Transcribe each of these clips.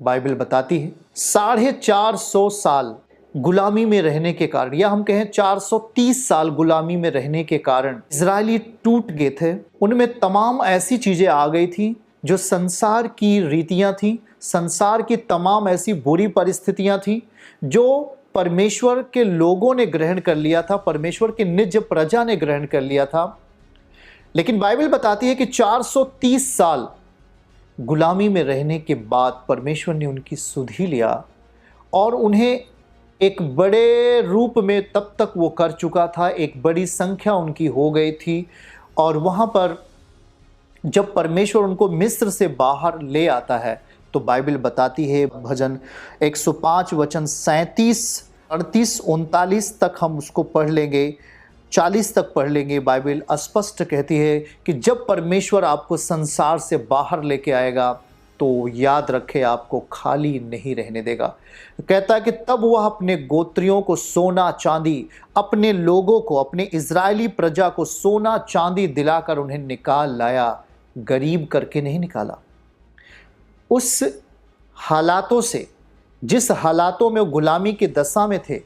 Bible बताती है 450 साल गुलामी में रहने के कारण, या हम कहें 430 साल गुलामी में रहने के कारण इजरायली टूट गए थे। उनमें तमाम ऐसी चीजें आ गई थी जो संसार की रीतियां थी, संसार की तमाम ऐसी बुरी परिस्थितियां थी जो परमेश्वर के लोगों ने ग्रहण कर लिया था, परमेश्वर के निज प्रजा ने ग्रहण कर लिया था। लेकिन बाइबल बताती है कि 430 साल गुलामी में रहने के बाद परमेश्वर ने उनकी सुध ही लिया और उन्हें एक बड़े रूप में तब तक वो कर चुका था, एक बड़ी संख्या उनकी हो गई थी। और वहाँ पर जब परमेश्वर उनको मिस्र से बाहर ले आता है तो बाइबल बताती है, भजन 105 वचन 37, 38, 39 तक हम उसको पढ़ लेंगे, 40 तक पढ़ लेंगे। बाइबल स्पष्ट कहती है कि जब परमेश्वर आपको संसार से बाहर लेके आएगा तो याद रखे आपको खाली नहीं रहने देगा। कहता है कि तब वह अपने गोत्रियों को सोना चांदी, अपने लोगों को, अपने इजरायली प्रजा को सोना चांदी दिलाकर उन्हें निकाल लाया, गरीब करके नहीं निकाला। उस हालातों से, जिस हालातों में वो गुलामी की दशा में थे,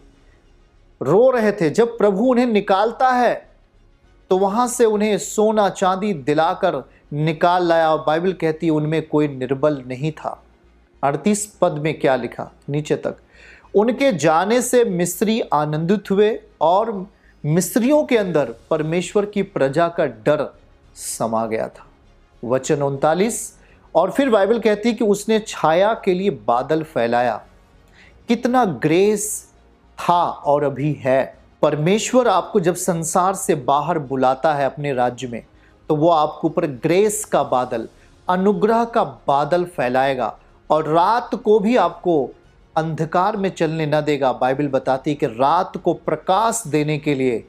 रो रहे थे, जब प्रभु उन्हें निकालता है तो वहां से उन्हें सोना चांदी दिलाकर निकाल लाया। बाइबल कहती है उनमें कोई निर्बल नहीं था। 38 पद में क्या लिखा नीचे तक, उनके जाने से मिस्री आनंदित हुए और मिस्रियों के अंदर परमेश्वर की प्रजा का डर समा गया था। वचन 39, और फिर बाइबल कहती है कि उसने छाया के लिए बादल फैलाया। कितना ग्रेस था और अभी है। परमेश्वर आपको जब संसार से बाहर बुलाता है अपने राज्य में तो वो आपके ऊपर ग्रेस का बादल, अनुग्रह का बादल फैलाएगा और रात को भी आपको अंधकार में चलने न देगा। बाइबल बताती है कि रात को प्रकाश देने के लिए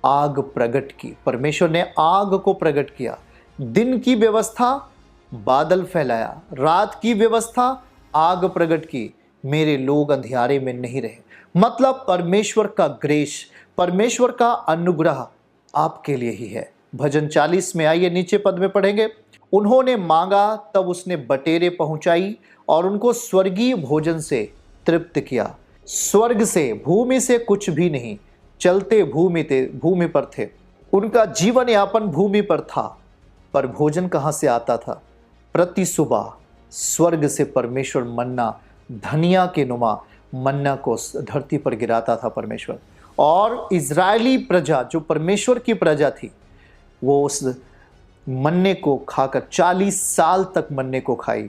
आग प्रकट की, परमेश्वर ने आग को प्रकट किया। दिन की व्यवस्था बादल फैलाया, रात की व्यवस्था आग प्रकट की, मेरे लोग अंधियारे में नहीं रहे। मतलब परमेश्वर का ग्रेस, परमेश्वर का अनुग्रह आपके लिए ही है। भजन 40 में आइए नीचे पद में पढ़ेंगे, उन्होंने मांगा तब उसने बटेरें पहुंचाई और उनको स्वर्गीय भोजन से तृप्त किया। स्वर्ग से, भूमि से कुछ भी नहीं, चलते भूमि पर थे, उनका जीवन यापन भूमि पर था, पर भोजन कहां से आता था? प्रति सुबह स्वर्ग से परमेश्वर मन्ना, धनिया के नुमा मन्ना को धरती पर गिराता था परमेश्वर। और इजरायली प्रजा जो परमेश्वर की प्रजा थी वो उस मन्ने को खाकर 40 साल तक मन्ने को खाई।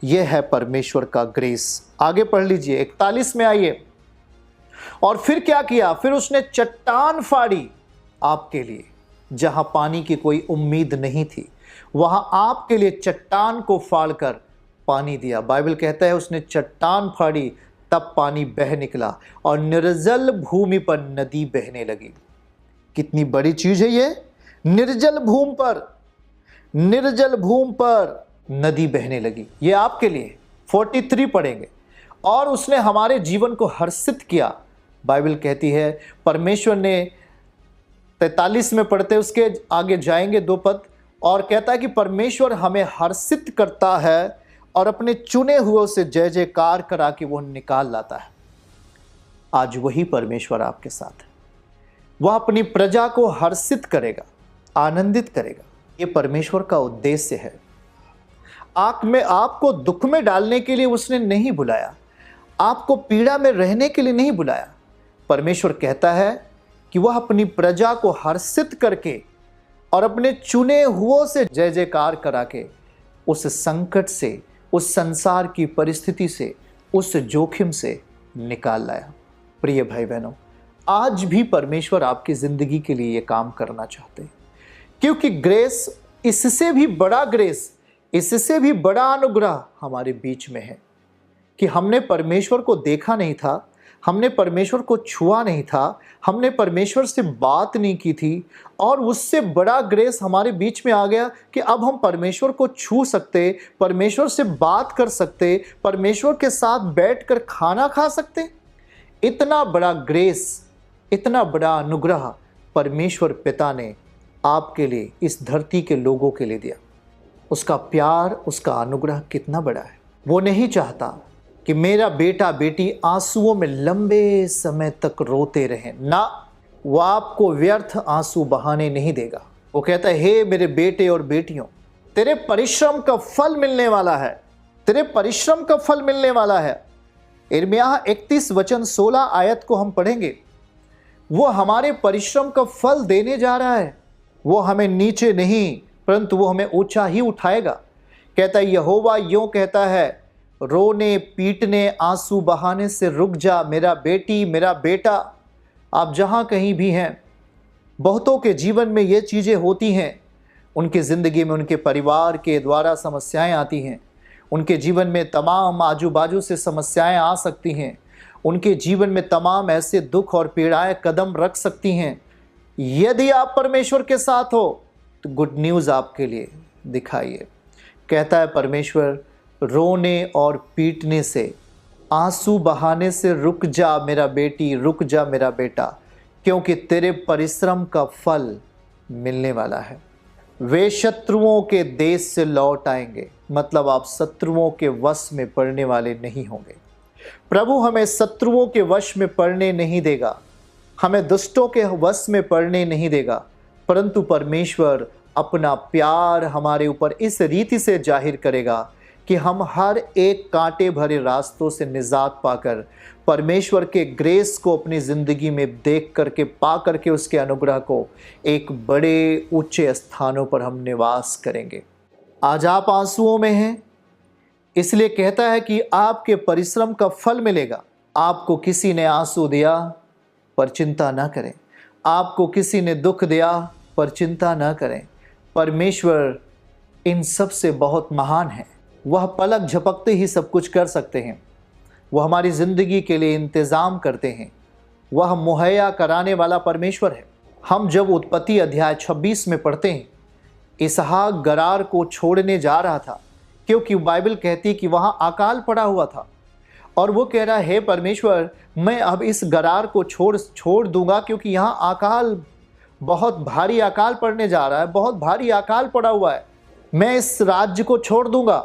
यह है परमेश्वर का ग्रेस। आगे पढ़ लीजिए 41 में आइए, और फिर क्या किया? फिर उसने चट्टान फाड़ी आपके लिए, जहां पानी की कोई उम्मीद नहीं थी वहां आपके लिए चट्टान को फाड़कर पानी दिया। बाइबल कहता है उसने चट्टान फाड़ी तब पानी बह निकला और निर्जल भूमि पर नदी बहने लगी। कितनी बड़ी चीज है ये! निर्जल भूमि पर नदी बहने लगी। ये आपके लिए। 43 पढ़ेंगे, और उसने हमारे जीवन को हर्षित किया। बाइबल कहती है परमेश्वर ने 43 में पढ़ते, उसके आगे जाएंगे 2 पद, और कहता है कि परमेश्वर हमें हर्षित करता है और अपने चुने हुओं से जय जयकार करा के वो निकाल लाता है। आज वही परमेश्वर आपके साथ है। वह अपनी प्रजा को हर्षित करेगा, आनंदित करेगा। ये परमेश्वर का उद्देश्य है। आपको दुख में डालने के लिए उसने नहीं बुलाया, आपको पीड़ा में रहने के लिए नहीं बुलाया। परमेश्वर कहता है कि वह अपनी प्रजा को हर्षित करके और अपने चुने हुओं से जय जयकार करा के उस संकट से, उस संसार की परिस्थिति से, उस जोखिम से निकाल लाया। प्रिय भाई बहनों, आज भी परमेश्वर आपकी जिंदगी के लिए ये काम करना चाहते हैं, क्योंकि ग्रेस, इससे भी बड़ा ग्रेस, इससे भी बड़ा अनुग्रह हमारे बीच में है कि हमने परमेश्वर को देखा नहीं था, हमने परमेश्वर को छुआ नहीं था, हमने परमेश्वर से बात नहीं की थी, और उससे बड़ा ग्रेस हमारे बीच में आ गया कि अब हम परमेश्वर को छू सकते, परमेश्वर से बात कर सकते, परमेश्वर के साथ बैठकर खाना खा सकते। इतना बड़ा ग्रेस, इतना बड़ा अनुग्रह परमेश्वर पिता ने आपके लिए, इस धरती के लोगों के लिए दिया। उसका प्यार, उसका अनुग्रह कितना बड़ा है। वो नहीं चाहता कि मेरा बेटा बेटी आंसुओं में लंबे समय तक रोते रहें। ना, वो आपको व्यर्थ आंसू बहाने नहीं देगा। वो कहता है, हे मेरे बेटे और बेटियों, तेरे परिश्रम का फल मिलने वाला है, तेरे परिश्रम का फल मिलने वाला है। यिर्मयाह 31 वचन 16 आयत को हम पढ़ेंगे। वो हमारे परिश्रम का फल देने जा रहा है। वो हमें नीचे नहीं परंतु वो हमें ऊंचा ही उठाएगा। कहता है, यहोवा यूं कहता है, रोने पीटने आंसू बहाने से रुक जा मेरा बेटी मेरा बेटा। आप जहां कहीं भी हैं, बहुतों के जीवन में ये चीज़ें होती हैं। उनकी ज़िंदगी में उनके परिवार के द्वारा समस्याएं आती हैं। उनके जीवन में तमाम आजू बाजू से समस्याएं आ सकती हैं। उनके जीवन में तमाम ऐसे दुख और पीड़ाएं कदम रख सकती हैं। यदि आप परमेश्वर के साथ हो तो गुड न्यूज़ आपके लिए दिखाइए। कहता है परमेश्वर, रोने और पीटने से, आंसू बहाने से रुक जा मेरा बेटी, रुक जा मेरा बेटा, क्योंकि तेरे परिश्रम का फल मिलने वाला है। वे शत्रुओं के देश से लौट आएंगे, मतलब आप शत्रुओं के वश में पड़ने वाले नहीं होंगे। प्रभु हमें शत्रुओं के वश में पड़ने नहीं देगा, हमें दुष्टों के वश में पड़ने नहीं देगा, परंतु परमेश्वर अपना प्यार हमारे ऊपर इस रीति से जाहिर करेगा कि हम हर एक कांटे भरे रास्तों से निजात पाकर परमेश्वर के ग्रेस को अपनी ज़िंदगी में देख करके, पा करके उसके अनुग्रह को एक बड़े ऊंचे स्थानों पर हम निवास करेंगे। आज आप आंसुओं में हैं, इसलिए कहता है कि आपके परिश्रम का फल मिलेगा। आपको किसी ने आंसू दिया पर चिंता ना करें, आपको किसी ने दुख दिया पर चिंता ना करें। परमेश्वर इन सब से बहुत महान है। वह पलक झपकते ही सब कुछ कर सकते हैं। वह हमारी ज़िंदगी के लिए इंतज़ाम करते हैं। वह मुहैया कराने वाला परमेश्वर है। हम जब उत्पत्ति अध्याय 26 में पढ़ते हैं, इसहाक गरार को छोड़ने जा रहा था, क्योंकि बाइबल कहती है कि वहाँ अकाल पड़ा हुआ था। और वो कह रहा है, हे परमेश्वर, मैं अब इस गरार को छोड़ दूंगा, क्योंकि यहाँ अकाल, बहुत भारी अकाल पड़ने जा रहा है, बहुत भारी अकाल पड़ा हुआ है, मैं इस राज्य को छोड़ दूंगा।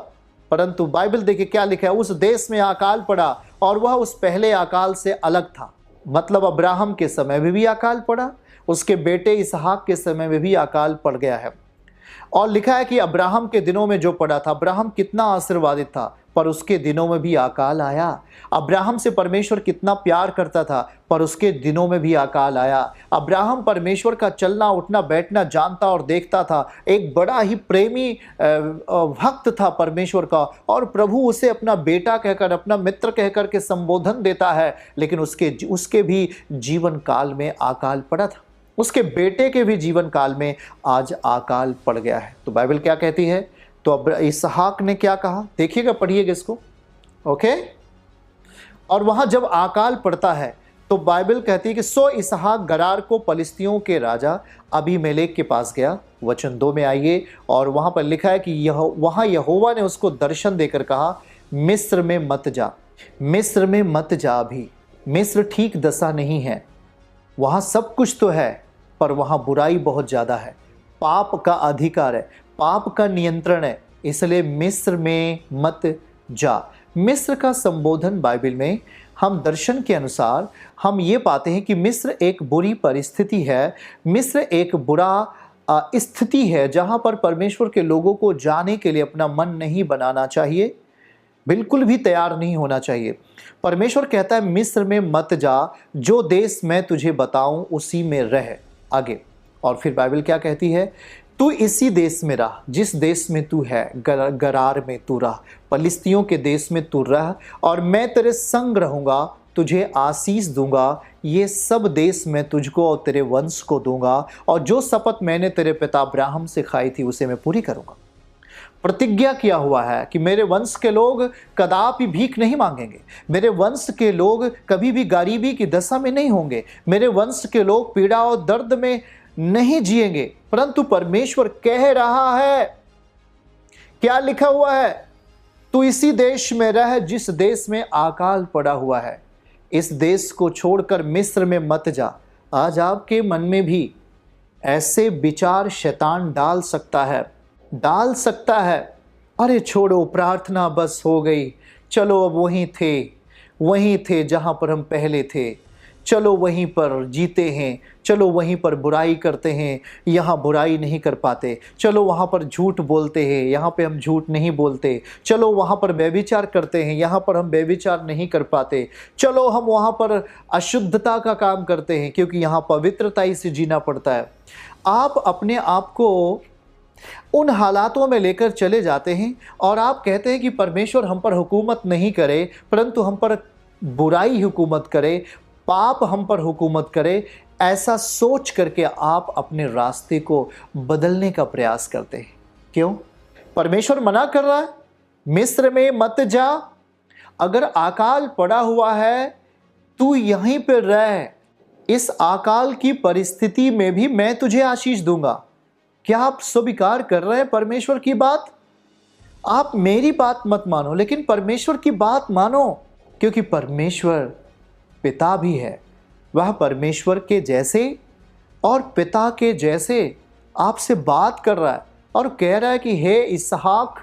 परंतु बाइबल देखिए क्या लिखा है, उस देश में अकाल पड़ा और वह उस पहले अकाल से अलग था। मतलब अब्राहम के समय में भी अकाल पड़ा, उसके बेटे इसहाक के समय में भी अकाल पड़ गया है। और लिखा है कि अब्राहम के दिनों में जो पड़ा था, अब्राहम कितना आशीर्वादित था, पर उसके दिनों में भी अकाल आया। अब्राहम से परमेश्वर कितना प्यार करता था, पर उसके दिनों में भी अकाल आया। अब्राहम परमेश्वर का चलना उठना बैठना जानता और देखता था, एक बड़ा ही प्रेमी भक्त था परमेश्वर का, और प्रभु उसे अपना बेटा कहकर, अपना मित्र कहकर के संबोधन देता है। लेकिन उसके भी जीवन काल में अकाल पड़ा था, उसके बेटे के भी जीवन काल में आज अकाल पड़ गया है। तो बाइबल क्या कहती है? तो अब इसहाक ने क्या कहा, देखिएगा, पढ़िएगा इसको, ओके। और वहां जब अकाल पड़ता है तो बाइबल कहती है कि सो इसहाक गरार को पलिस्तियों के राजा अबीमेलेक के पास गया। वचन 2 में आइए, और वहां पर लिखा है कि वहां यहोवा ने उसको दर्शन देकर कहा, मिस्र में मत जा, मिस्र में मत जा। अभी मिस्र ठीक दशा नहीं है, वहां सब कुछ तो है, पर वहां बुराई बहुत ज़्यादा है, पाप का अधिकार है, पाप का नियंत्रण है, इसलिए मिस्र में मत जा। मिस्र का संबोधन बाइबल में हम दर्शन के अनुसार हम ये पाते हैं कि मिस्र एक बुरी परिस्थिति है, मिस्र एक बुरा स्थिति है जहां पर परमेश्वर के लोगों को जाने के लिए अपना मन नहीं बनाना चाहिए, बिल्कुल भी तैयार नहीं होना चाहिए। परमेश्वर कहता है मिस्र में मत जा, जो देश मैं तुझे बताऊं उसी में रह। आगे और फिर बाइबल क्या कहती है, तू इसी देश में रह जिस देश में तू है, गरार में तू रह, पलिस्तियों के देश में तू रह, और मैं तेरे संग रहूंगा, तुझे आशीष दूंगा, ये सब देश मैं तुझको और तेरे वंश को दूंगा, और जो शपथ मैंने तेरे पिता अब्राहम से खाई थी उसे मैं पूरी करूंगा। प्रतिज्ञा किया हुआ है कि मेरे वंश के लोग कदापि भीख नहीं मांगेंगे, मेरे वंश के लोग कभी भी गरीबी की दशा में नहीं होंगे, मेरे वंश के लोग पीड़ा और दर्द में नहीं जिएंगे। परंतु परमेश्वर कह रहा है, क्या लिखा हुआ है, तू इसी देश में रह जिस देश में अकाल पड़ा हुआ है, इस देश को छोड़कर मिस्र में मत जा। आज आपके मन में भी ऐसे विचार शैतान डाल सकता है, अरे छोड़ो, प्रार्थना बस हो गई, चलो अब वहीं थे जहां पर हम पहले थे, चलो वहीं पर जीते हैं, चलो वहीं पर बुराई करते हैं, यहाँ बुराई नहीं कर पाते, चलो वहाँ पर झूठ बोलते हैं, यहाँ पे हम झूठ नहीं बोलते, चलो वहाँ पर व्यभिचार करते हैं, यहाँ पर हम व्यभिचार नहीं कर पाते, चलो हम वहाँ पर अशुद्धता का काम करते हैं क्योंकि यहाँ पवित्रता से जीना पड़ता है। आप अपने आप को उन हालातों में लेकर चले जाते हैं और आप कहते हैं कि परमेश्वर हम पर हुकूमत नहीं करे, परंतु हम पर बुराई हुकूमत करे, पाप हम पर हुकूमत करे। ऐसा सोच करके आप अपने रास्ते को बदलने का प्रयास करते हैं। क्यों? परमेश्वर मना कर रहा है, मिस्र में मत जा, अगर अकाल पड़ा हुआ है तू यहीं पर रह, इस अकाल की परिस्थिति में भी मैं तुझे आशीष दूंगा। क्या आप स्वीकार कर रहे हैं परमेश्वर की बात? आप मेरी बात मत मानो, लेकिन परमेश्वर की बात मानो, क्योंकि परमेश्वर पिता भी है। वह परमेश्वर के जैसे और पिता के जैसे आपसे बात कर रहा है और कह रहा है कि हे इसहाक,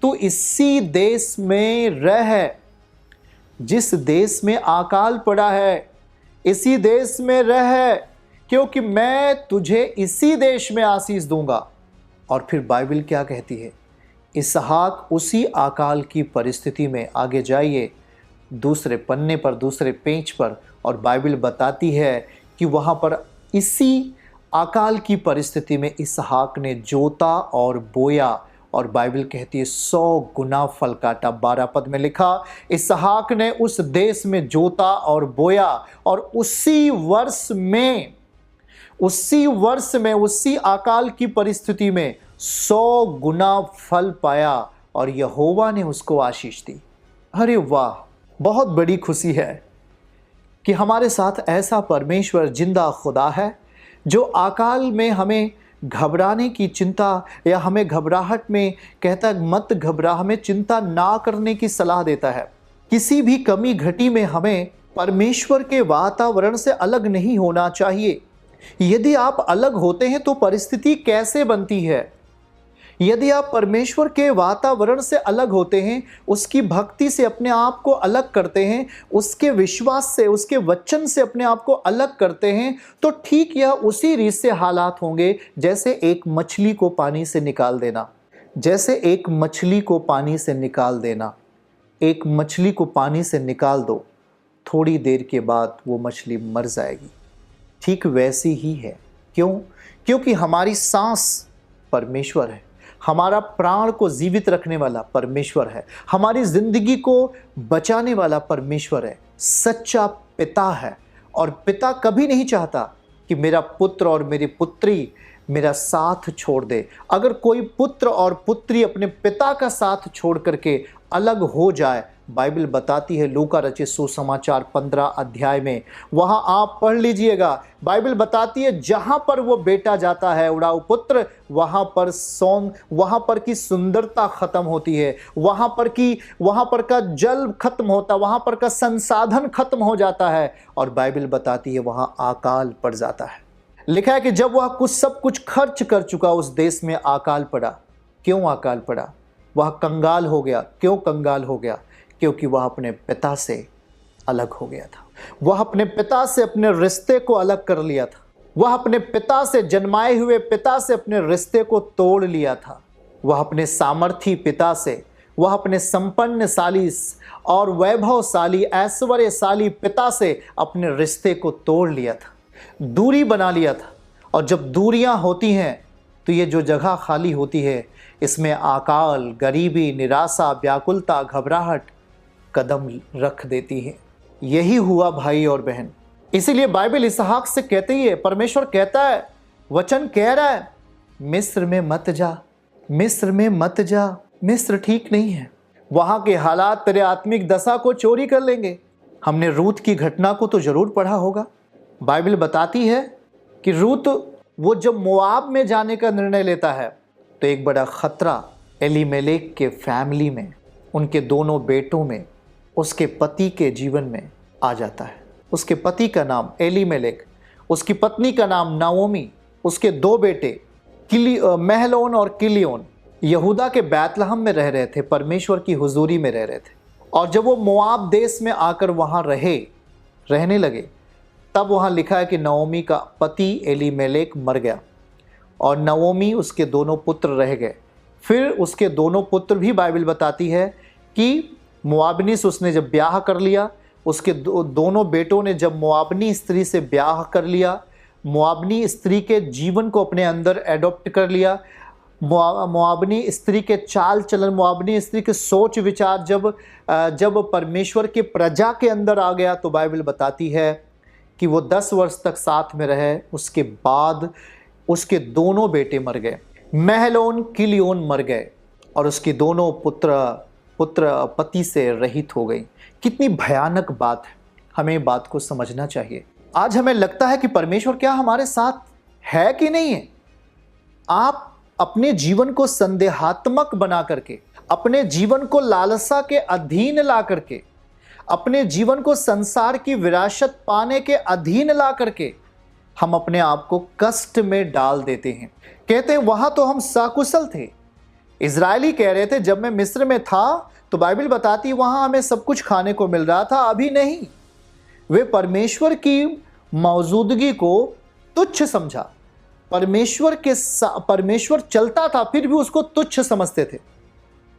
तू इसी देश में रह, जिस देश में अकाल पड़ा है, इसी देश में रह, क्योंकि मैं तुझे इसी देश में आशीष दूंगा। और फिर बाइबल क्या कहती है? इसहाक उसी अकाल की परिस्थिति में, आगे जाइए दूसरे पन्ने पर, दूसरे पेज पर, और बाइबल बताती है कि वहाँ पर इसी अकाल की परिस्थिति में इसहाक ने जोता और बोया, और बाइबल कहती है 100 गुना फल काटा। 12 पद में लिखा, इसहाक ने उस देश में जोता और बोया और उसी वर्ष में, उसी अकाल की परिस्थिति में 100 गुना फल पाया और यहोवा ने उसको आशीष दी। अरे वाह, बहुत बड़ी खुशी है कि हमारे साथ ऐसा परमेश्वर जिंदा खुदा है जो अकाल में हमें घबराने की चिंता या हमें घबराहट में कहता है मत घबरा, हमें चिंता ना करने की सलाह देता है। किसी भी कमी घटी में हमें परमेश्वर के वातावरण से अलग नहीं होना चाहिए। यदि आप अलग होते हैं तो परिस्थिति कैसे बनती है? यदि आप परमेश्वर के वातावरण से अलग होते हैं, उसकी भक्ति से अपने आप को अलग करते हैं, उसके विश्वास से, उसके वचन से अपने आप को अलग करते हैं, तो ठीक यह उसी रीत से हालात होंगे जैसे एक मछली को पानी से निकाल देना। जैसे एक मछली को पानी से निकाल देना। एक मछली को पानी से निकाल दो, थोड़ी देर के बाद वो मछली मर जाएगी। ठीक वैसी ही है। क्यों? क्योंकि हमारी सांस परमेश्वर है, हमारा प्राण को जीवित रखने वाला परमेश्वर है, हमारी जिंदगी को बचाने वाला परमेश्वर है, सच्चा पिता है। और पिता कभी नहीं चाहता कि मेरा पुत्र और मेरी पुत्री मेरा साथ छोड़ दे। अगर कोई पुत्र और पुत्री अपने पिता का साथ छोड़ करके अलग हो जाए, बाइबल बताती है लूका रचित सुसमाचार 15 अध्याय में, वहां आप पढ़ लीजिएगा, बाइबल बताती है जहां पर वो बेटा जाता है, उड़ाऊ पुत्र, वहां पर की सुंदरता खत्म होती है, वहां पर का जल खत्म होता, वहां पर का संसाधन खत्म हो जाता है, और बाइबल बताती है वहां अकाल पड़ जाता है। लिखा है कि जब वह सब कुछ खर्च कर चुका, उस देश में अकाल पड़ा। क्यों अकाल पड़ा? वह कंगाल हो गया। क्यों कंगाल हो गया? क्योंकि वह अपने पिता से अलग हो गया था। वह अपने पिता से अपने रिश्ते को अलग कर लिया था। वह अपने पिता से, जन्माए हुए पिता से अपने रिश्ते को तोड़ लिया था। वह अपने सामर्थी पिता से, वह अपने संपन्नशाली और वैभवशाली, ऐश्वर्यशाली पिता से अपने रिश्ते को तोड़ लिया था, दूरी बना लिया था। और जब दूरियां होती हैं तो ये जो जगह खाली होती है, इसमें अकाल, गरीबी, निराशा, व्याकुलता, घबराहट कदम रख देती है। यही हुआ भाई और बहन। इसीलिए बाइबल इसहाक से कहती है, परमेश्वर कहता है, वचन कह रहा है, मिस्र में मत जा, मिस्र में मत जा। मिस्र ठीक नहीं है, वहां के हालात तेरे आत्मिक दशा को चोरी कर लेंगे। हमने रूत की घटना को तो जरूर पढ़ा होगा। बाइबल बताती है कि रूत वो जब मोआब में जाने का निर्णय लेता है तो एक बड़ा खतरा एलीमेलेक के फैमिली में, उनके दोनों बेटों में, उसके पति के जीवन में आ जाता है। उसके पति का नाम एलीमेलेक, उसकी पत्नी का नाम नाओमी, उसके 2 बेटे महलोन और किलियोन, यहूदा के बैतलहम में रह रहे थे, परमेश्वर की हुजूरी में रह रहे थे। और जब वो मोआब देश में आकर वहाँ रहने लगे, तब वहाँ लिखा है कि नओमी का पति एलीमेलेक मर गया और नओमी उसके दोनों पुत्र रह गए। फिर उसके दोनों पुत्र भी बाइबल बताती है कि मोआबनी से उसने जब ब्याह कर लिया, उसके दोनों बेटों ने जब मोआबनी स्त्री से ब्याह कर लिया, मोआबनी स्त्री के जीवन को अपने अंदर एडॉप्ट कर लिया, मोआबनी स्त्री के चाल चलन, मोआबनी स्त्री के सोच विचार जब परमेश्वर के प्रजा के अंदर आ गया, तो बाइबल बताती है कि वो 10 वर्ष तक साथ में रहे। उसके बाद उसके दोनों बेटे मर गए, महलोन किलियोन मर गए और उसके दोनों पुत्र पति से रहित हो गई। कितनी भयानक बात है, हमें बात को समझना चाहिए। आज हमें लगता है कि परमेश्वर क्या हमारे साथ है कि नहीं है। आप अपने जीवन को संदेहात्मक बना करके, अपने जीवन को लालसा के अधीन ला करके, अपने जीवन को संसार की विरासत पाने के अधीन ला करके हम अपने आप को कष्ट में डाल देते हैं। कहते हैं वहां तो हम सकुशल थे। इजरायली कह रहे थे जब मैं मिस्र में था तो बाइबल बताती वहां हमें सब कुछ खाने को मिल रहा था, अभी नहीं। वे परमेश्वर की मौजूदगी को तुच्छ समझा। परमेश्वर चलता था फिर भी उसको तुच्छ समझते थे।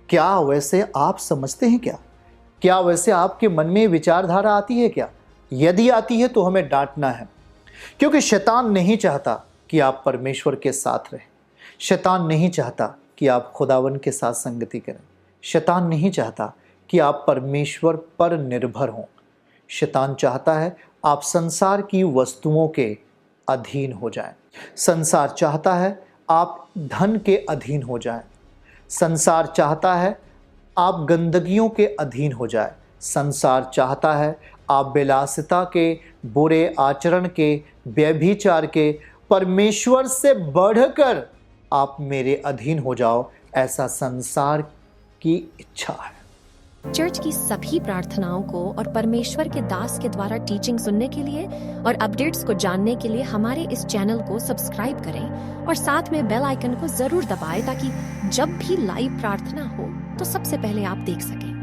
क्या वैसे आप समझते हैं क्या वैसे आपके मन में विचारधारा आती है क्या? यदि आती है तो हमें डांटना है, क्योंकि शैतान नहीं चाहता कि आप परमेश्वर के साथ रहें। शैतान नहीं चाहता कि आप खुदावन के साथ संगति करें। शैतान नहीं चाहता कि आप परमेश्वर पर निर्भर हों। शैतान चाहता है आप संसार की वस्तुओं के अधीन हो जाएं। संसार चाहता है आप धन के अधीन हो जाएं। संसार चाहता है आप गंदगियों के अधीन हो जाए। संसार चाहता है आप विलासिता के, बुरे आचरण के, व्यभिचार के, परमेश्वर से बढ़कर आप मेरे अधीन हो जाओ। ऐसा संसार की इच्छा है। चर्च की सभी प्रार्थनाओं को और परमेश्वर के दास के द्वारा टीचिंग सुनने के लिए और अपडेट्स को जानने के लिए हमारे इस चैनल को सब्सक्राइब करें और साथ में बेल आइकन को जरूर दबाएं ताकि जब भी लाइव प्रार्थना हो तो सबसे पहले आप देख सकें।